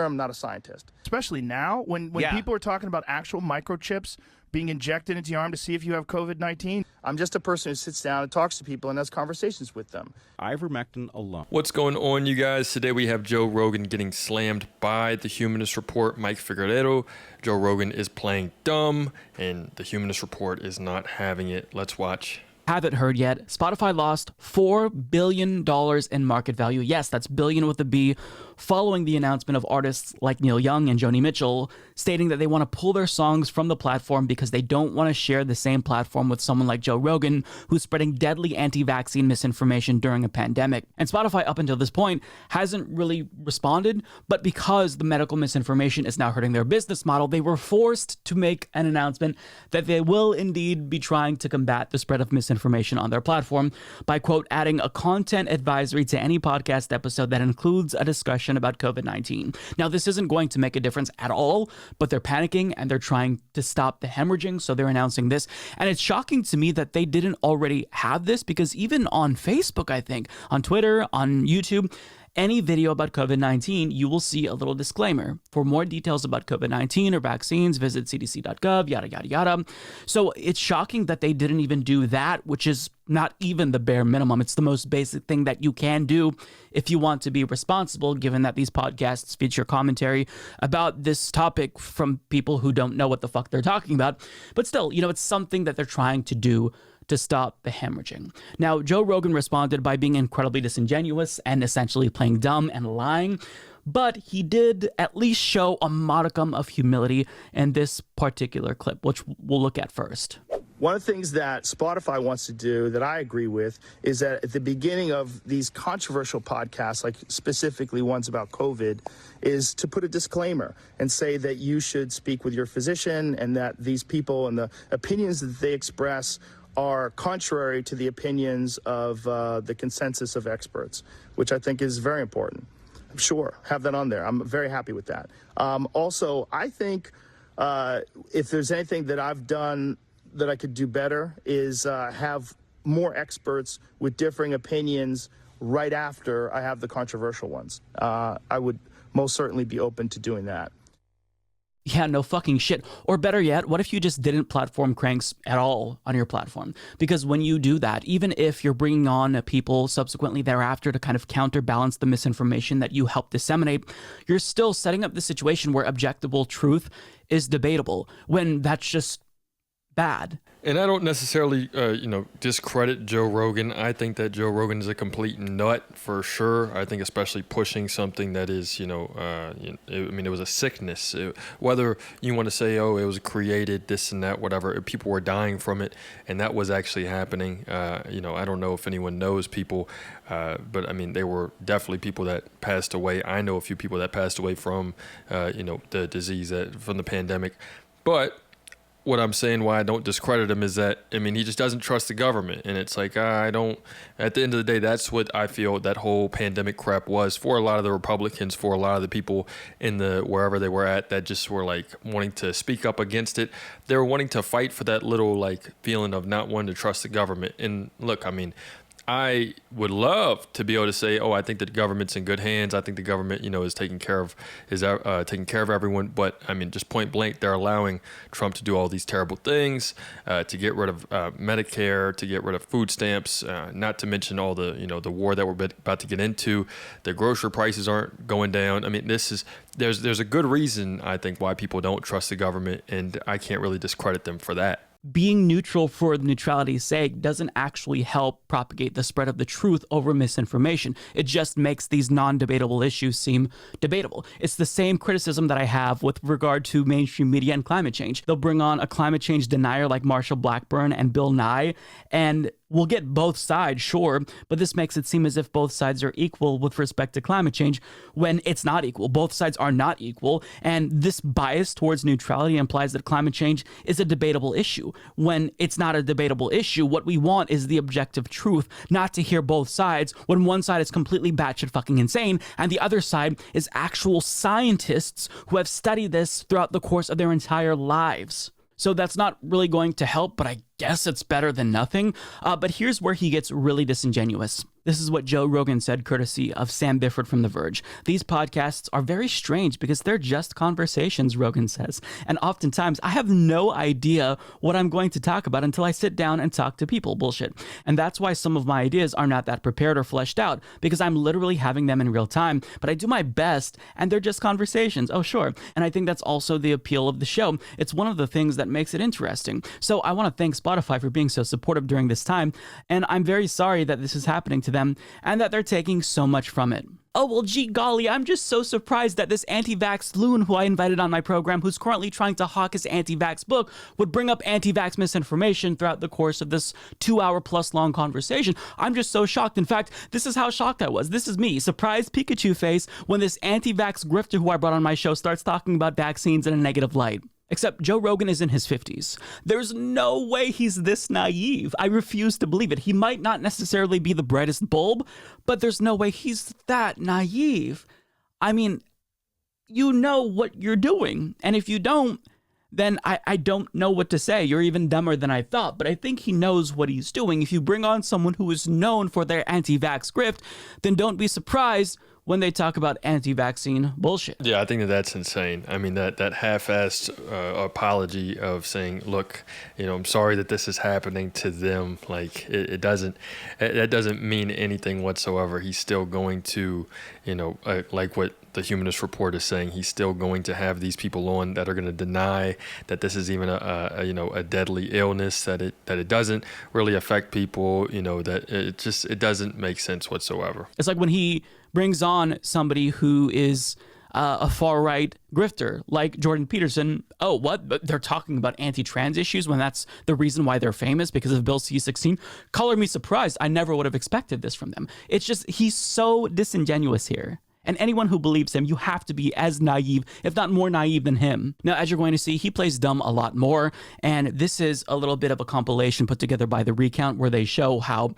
I'm not a scientist. Especially now, when people are talking about actual microchips being injected into your arm to see if you have COVID-19. I'm just a person who sits down and talks to people and has conversations with them. Ivermectin alone. What's going on, you guys? Today we have Joe Rogan getting slammed by the Humanist Report, Mike Figueredo. Joe Rogan is playing dumb, and the Humanist Report is not having it. Let's watch. Haven't heard yet, Spotify lost $4 billion in market value. Yes, that's billion with a B, following the announcement of artists like Neil Young and Joni Mitchell stating that they want to pull their songs from the platform because they don't want to share the same platform with someone like Joe Rogan, who's spreading deadly anti-vaccine misinformation during a pandemic. And Spotify, up until this point, hasn't really responded, but because the medical misinformation is now hurting their business model, they were forced to make an announcement that they will indeed be trying to combat the spread of misinformation on their platform by, quote, adding a content advisory to any podcast episode that includes a discussion about COVID-19. Now, this isn't going to make a difference at all, but they're panicking and they're trying to stop the hemorrhaging, so they're announcing this. And it's shocking to me that they didn't already have this, because even on Facebook, I think, on Twitter, on YouTube, any video about COVID-19, you will see a little disclaimer. For more details about COVID-19 or vaccines, visit cdc.gov, yada, yada, yada. So it's shocking that they didn't even do that, which is not even the bare minimum. It's the most basic thing that you can do if you want to be responsible, given that these podcasts feature commentary about this topic from people who don't know what the fuck they're talking about. But still, it's something that they're trying to do to stop the hemorrhaging. Now, Joe Rogan responded by being incredibly disingenuous and essentially playing dumb and lying, but he did at least show a modicum of humility in this particular clip, which we'll look at first. One of the things that Spotify wants to do that I agree with is that at the beginning of these controversial podcasts, like specifically ones about COVID, is to put a disclaimer and say that you should speak with your physician and that these people and the opinions that they express are contrary to the opinions of the consensus of experts, which I think is very important. Sure, have that on there. I'm very happy with that. Also, I think if there's anything that I've done that I could do better is have more experts with differing opinions right after I have the controversial ones. I would most certainly be open to doing that. Yeah, no fucking shit. Or better yet, what if you just didn't platform cranks at all on your platform? Because when you do that, even if you're bringing on people subsequently thereafter to kind of counterbalance the misinformation that you helped disseminate, you're still setting up the situation where objectable truth is debatable, when that's just bad. And I don't necessarily, discredit Joe Rogan. I think that Joe Rogan is a complete nut for sure. I think especially pushing something that is, it was a sickness. Whether you want to say, oh, it was created, this and that, whatever, people were dying from it, and that was actually happening. I don't know if anyone knows people, but I mean, there were definitely people that passed away. I know a few people that passed away from, the disease, from the pandemic. But what I'm saying, why I don't discredit him, is that, he just doesn't trust the government. And it's like, at the end of the day, that's what I feel that whole pandemic crap was for a lot of the Republicans, for a lot of the people in wherever they were at, that just were like wanting to speak up against it. They were wanting to fight for that little feeling of not wanting to trust the government. And look, I would love to be able to say, oh, I think that the government's in good hands. I think the government, is taking care of everyone. But just point blank, they're allowing Trump to do all these terrible things, to get rid of Medicare, to get rid of food stamps, not to mention all the, the war that we're about to get into. The grocery prices aren't going down. There's a good reason, I think, why people don't trust the government, and I can't really discredit them for that. Being neutral for neutrality's sake doesn't actually help propagate the spread of the truth over misinformation. It just makes these non-debatable issues seem debatable. It's the same criticism that I have with regard to mainstream media and climate change. They'll bring on a climate change denier like Marshall Blackburn and Bill Nye, and we'll get both sides, sure, but this makes it seem as if both sides are equal with respect to climate change when it's not equal. Both sides are not equal, and this bias towards neutrality implies that climate change is a debatable issue. When it's not a debatable issue, what we want is the objective truth, not to hear both sides when one side is completely batshit fucking insane and the other side is actual scientists who have studied this throughout the course of their entire lives. So that's not really going to help, but I guess it's better than nothing. But here's where he gets really disingenuous. This is what Joe Rogan said, courtesy of Sam Bifford from The Verge. These podcasts are very strange because they're just conversations, Rogan says. And oftentimes, I have no idea what I'm going to talk about until I sit down and talk to people. Bullshit. And that's why some of my ideas are not that prepared or fleshed out, because I'm literally having them in real time. But I do my best, and they're just conversations. Oh, sure. And I think that's also the appeal of the show. It's one of the things that makes it interesting. So I want to thank Spotify for being so supportive during this time. And I'm very sorry that this is happening to them and that they're taking so much from it. Oh, well, gee golly, I'm just so surprised that this anti-vax loon who I invited on my program, who's currently trying to hawk his anti-vax book, would bring up anti-vax misinformation throughout the course of this 2-hour-plus long conversation. I'm just so shocked. In fact, this is how shocked I was. This is me, surprised Pikachu face, when this anti-vax grifter who I brought on my show starts talking about vaccines in a negative light. Except Joe Rogan is in his 50s. There's no way he's this naive. I refuse to believe it. He might not necessarily be the brightest bulb, but there's no way he's that naive. I mean, you know what you're doing. And if you don't, then I don't know what to say. You're even dumber than I thought. But I think he knows what he's doing. If you bring on someone who is known for their anti-vax grift, then don't be surprised when they talk about anti-vaccine bullshit. Yeah, I think that's insane. I mean, that half-assed apology of saying, look, I'm sorry that this is happening to them. Like, that doesn't mean anything whatsoever. He's still going to, like what the Humanist Report is saying, he's still going to have these people on that are going to deny that this is even a deadly illness, that it doesn't really affect people, that it doesn't make sense whatsoever. It's like when he brings on somebody who is a far-right grifter, like Jordan Peterson. Oh, what? But they're talking about anti-trans issues when that's the reason why they're famous, because of Bill C-16? Color me surprised. I never would have expected this from them. It's just, he's so disingenuous here. And anyone who believes him, you have to be as naive, if not more naive than him. Now, as you're going to see, he plays dumb a lot more. And this is a little bit of a compilation put together by The Recount, where they show how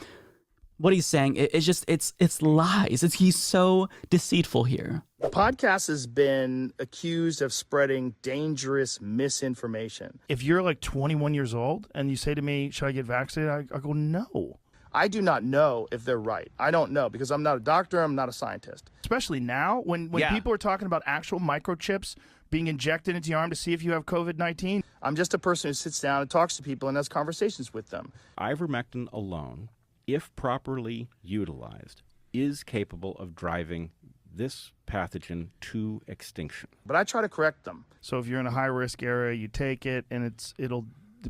what he's saying is just, it's lies. He's so deceitful here. The podcast has been accused of spreading dangerous misinformation. If you're like 21 years old and you say to me, should I get vaccinated? I go, no. I do not know if they're right. I don't know, because I'm not a doctor, I'm not a scientist. Especially now when people are talking about actual microchips being injected into your arm to see if you have COVID-19. I'm just a person who sits down and talks to people and has conversations with them. Ivermectin alone, if properly utilized, is capable of driving this pathogen to extinction. But I try to correct them. So if you're in a high-risk area, you take it, and it'll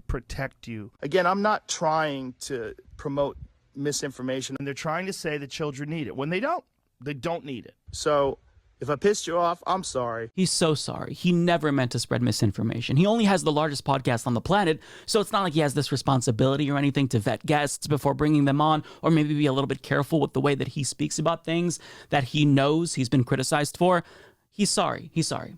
protect you. Again, I'm not trying to promote misinformation. And they're trying to say that children need it, when they don't. They don't need it. So if I pissed you off, I'm sorry. He's so sorry. He never meant to spread misinformation. He only has the largest podcast on the planet, so it's not like he has this responsibility or anything to vet guests before bringing them on, or maybe be a little bit careful with the way that he speaks about things that he knows he's been criticized for. He's sorry. He's sorry.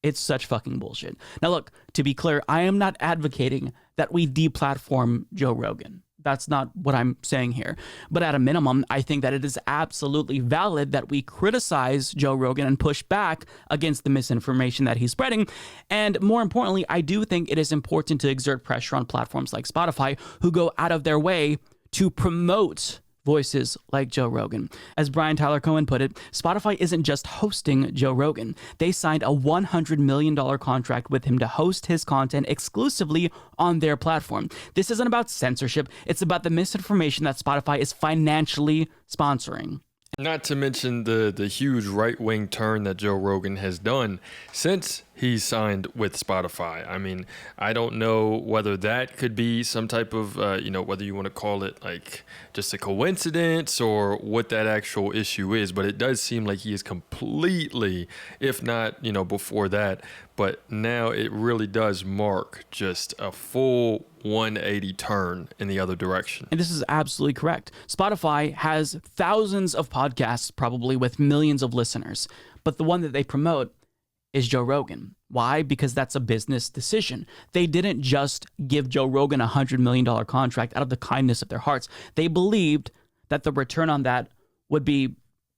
It's such fucking bullshit. Now look, to be clear, I am not advocating that we deplatform Joe Rogan. That's not what I'm saying here. But at a minimum, I think that it is absolutely valid that we criticize Joe Rogan and push back against the misinformation that he's spreading. And more importantly, I do think it is important to exert pressure on platforms like Spotify, who go out of their way to promote voices like Joe Rogan. As Brian Tyler Cohen put it, Spotify isn't just hosting Joe Rogan. They signed a $100 million contract with him to host his content exclusively on their platform. This isn't about censorship. It's about the misinformation that Spotify is financially sponsoring. Not to mention the huge right-wing turn that Joe Rogan has done since he signed with Spotify. I mean, I don't know whether that could be some type of, whether you want to call it like just a coincidence or what that actual issue is, but it does seem like he is completely, if not, before that, but now it really does mark just a full 180 turn in the other direction. And this is absolutely correct. Spotify has thousands of podcasts, probably with millions of listeners, but the one that they promote is Joe Rogan. Why? Because that's a business decision. They didn't just give Joe Rogan a $100 million contract out of the kindness of their hearts. They believed that the return on that would be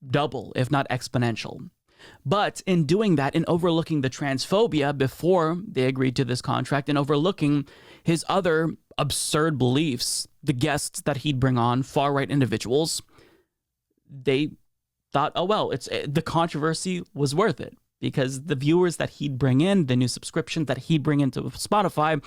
double, if not exponential. But in doing that, in overlooking the transphobia before they agreed to this contract, and overlooking his other absurd beliefs, the guests that he'd bring on, far-right individuals, they thought, oh, well, the controversy was worth it because the viewers that he'd bring in, the new subscriptions that he'd bring into Spotify,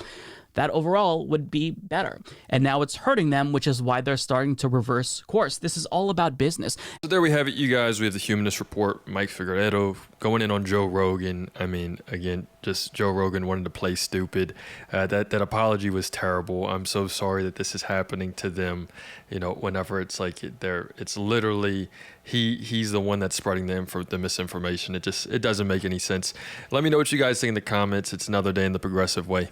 that overall would be better. And now it's hurting them, which is why they're starting to reverse course. This is all about business. So there we have it, you guys. We have the Humanist Report, Mike Figueredo going in on Joe Rogan. I mean, again, just Joe Rogan wanted to play stupid. That apology was terrible. I'm so sorry that this is happening to them. You know, whenever it's like it's literally he's the one that's spreading the misinformation. It doesn't make any sense. Let me know what you guys think in the comments. It's another day in the progressive way.